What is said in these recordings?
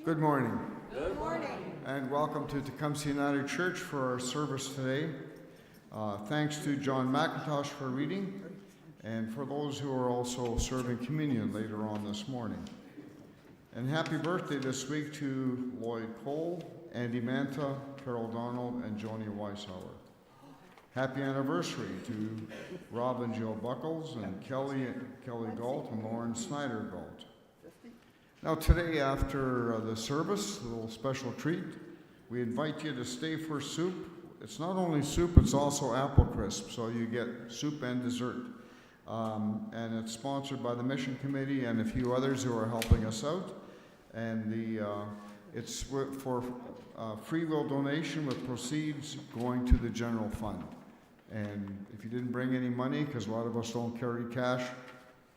Good morning. Good morning. And welcome to Tecumseh United Church for our service today. Thanks to John McIntosh for reading, and for those who are also serving communion later on this morning. And happy birthday this week to Lloyd Cole, Andy Manta, Carol Donald, and Joni Weishauer. Happy anniversary to Rob and Jill Buckles, and Kelly Galt, and Lauren Snyder Galt. Now today, after the service, a little special treat. We invite you to stay for soup. It's not only soup, it's also apple crisp, so you get soup and dessert. And it's sponsored by the Mission Committee and a few others who are helping us out. And it's for free will donation with proceeds going to the general fund. And if you didn't bring any money, because a lot of us don't carry cash,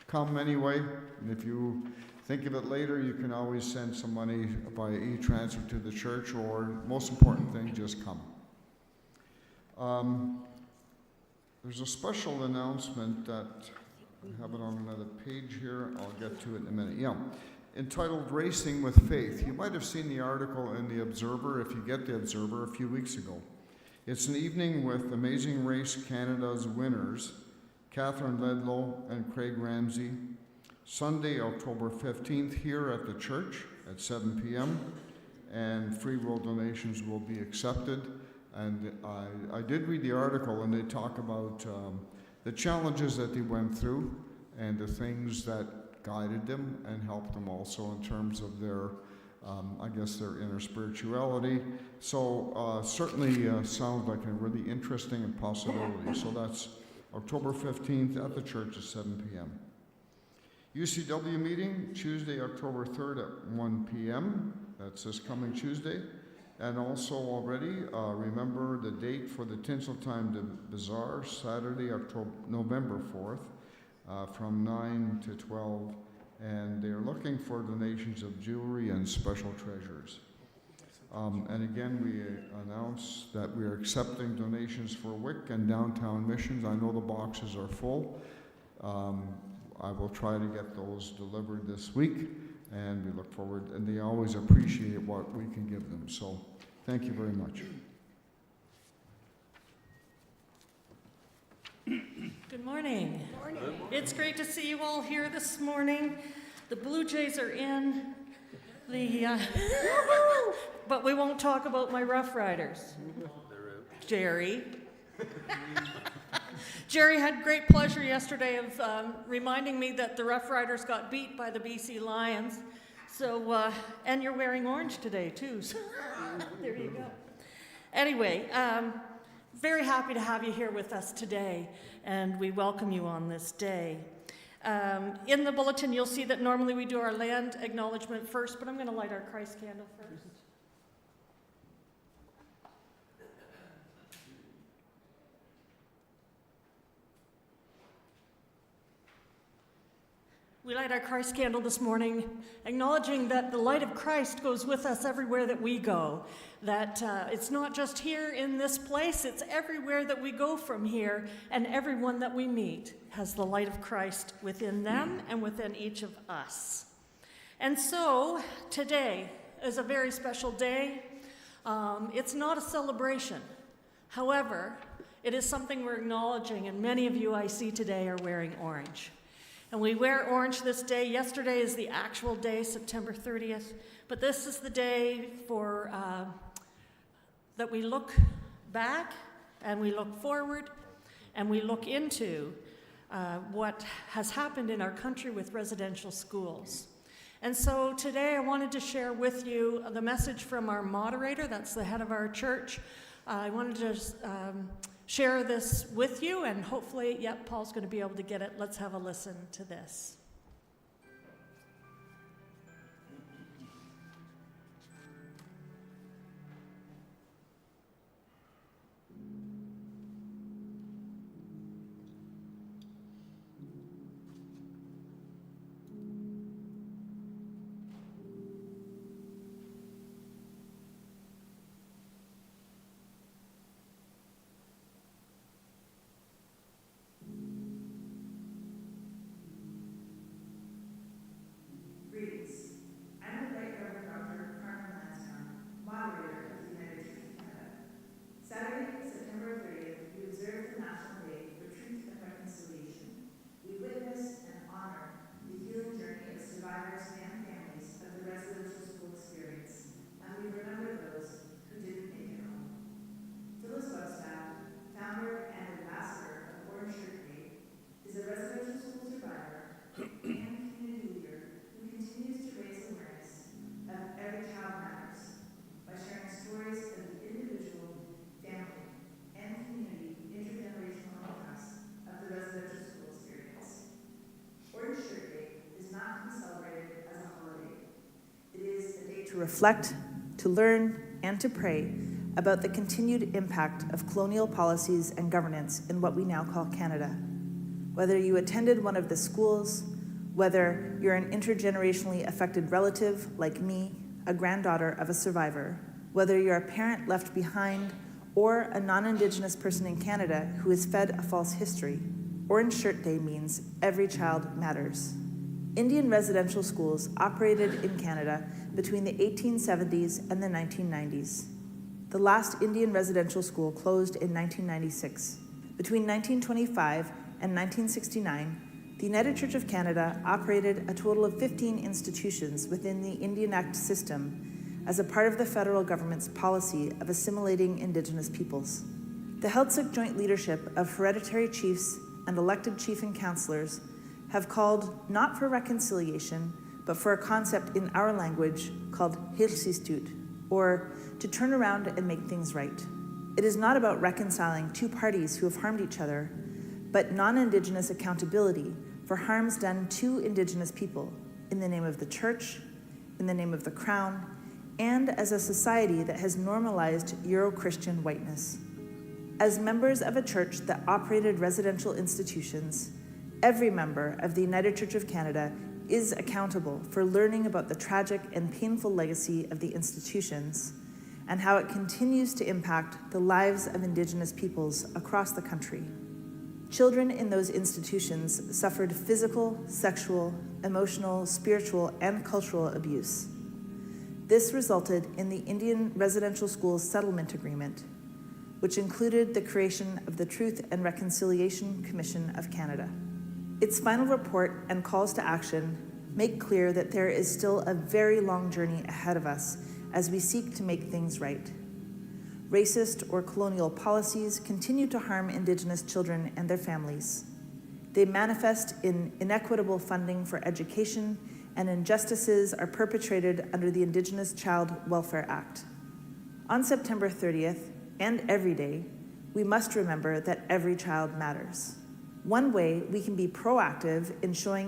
come anyway. And if you think of it later, you can always send some money by e-transfer to the church, or most important thing, just come. There's a special announcement that I have it on another page here. I'll get to it in a minute. Yeah, entitled Racing with Faith. You might have seen the article in the Observer, if you get the Observer, a few weeks ago. It's an evening with Amazing Race Canada's winners, Catherine Ledlow and Craig Ramsey, Sunday, October 15th, here at the church at 7 p.m., and free will donations will be accepted. And I did read the article, and they talk about the challenges that they went through and the things that guided them and helped them also in terms of their, I guess, their inner spirituality. So certainly sounds like a really interesting possibility. So that's October 15th at the church at 7 p.m. UCW meeting, Tuesday, October 3rd at 1 p.m. That's this coming Tuesday. And also already, remember the date for the Tinseltime Bazaar, Saturday, November 4th, from 9 to 12. And they're looking for donations of jewelry and special treasures. And again, we announce that we are accepting donations for WIC and Downtown Missions. I know the boxes are full. I will try to get those delivered this week, and we look forward, and they always appreciate what we can give them. So thank you very much. Good morning. Good morning. It's great to see you all here this morning. The Blue Jays are in. But we won't talk about my Rough Riders. Jerry. Jerry had great pleasure yesterday of reminding me that the Rough Riders got beat by the BC Lions. So, and you're wearing orange today too. So there you go. Anyway, very happy to have you here with us today, and we welcome you on this day. In the bulletin, you'll see that normally we do our land acknowledgement first, but I'm going to light our Christ candle first. We light our Christ candle this morning, acknowledging that the light of Christ goes with us everywhere that we go, that it's not just here in this place, it's everywhere that we go from here, and everyone that we meet has the light of Christ within them and within each of us. And so, today is a very special day. It's not a celebration. However, it is something we're acknowledging, and many of you I see today are wearing orange. And we wear orange this day. Yesterday is the actual day, September 30th. But this is the day for that we look back and we look forward and we look into what has happened in our country with residential schools. And so today I wanted to share with you the message from our moderator, that's the head of our church. I wanted to share this with you, and hopefully, yep, Paul's going to be able to get it. Let's have a listen to this. to reflect, to learn, and to pray about the continued impact of colonial policies and governance in what we now call Canada. Whether you attended one of the schools, whether you're an intergenerationally affected relative like me, a granddaughter of a survivor, whether you're a parent left behind or a non-Indigenous person in Canada who is fed a false history, Orange Shirt Day means every child matters. Indian residential schools operated in Canada between the 1870s and the 1990s. The last Indian residential school closed in 1996. Between 1925 and 1969, the United Church of Canada operated a total of 15 institutions within the Indian Act system as a part of the federal government's policy of assimilating Indigenous peoples. The Heiltsuk Joint Leadership of hereditary chiefs and elected chief and councillors have called not for reconciliation, but for a concept in our language called Hirsistut, or to turn around and make things right. It is not about reconciling two parties who have harmed each other, but non-Indigenous accountability for harms done to Indigenous people in the name of the church, in the name of the crown, and as a society that has normalized Euro-Christian whiteness. As members of a church that operated residential institutions, every member of the United Church of Canada is accountable for learning about the tragic and painful legacy of the institutions and how it continues to impact the lives of Indigenous peoples across the country. Children in those institutions suffered physical, sexual, emotional, spiritual, and cultural abuse. This resulted in the Indian Residential Schools Settlement Agreement, which included the creation of the Truth and Reconciliation Commission of Canada. Its final report and calls to action make clear that there is still a very long journey ahead of us as we seek to make things right. Racist or colonial policies continue to harm Indigenous children and their families. They manifest in inequitable funding for education, and injustices are perpetrated under the Indigenous Child Welfare Act. On September 30th, and every day, we must remember that every child matters. One way we can be proactive in showing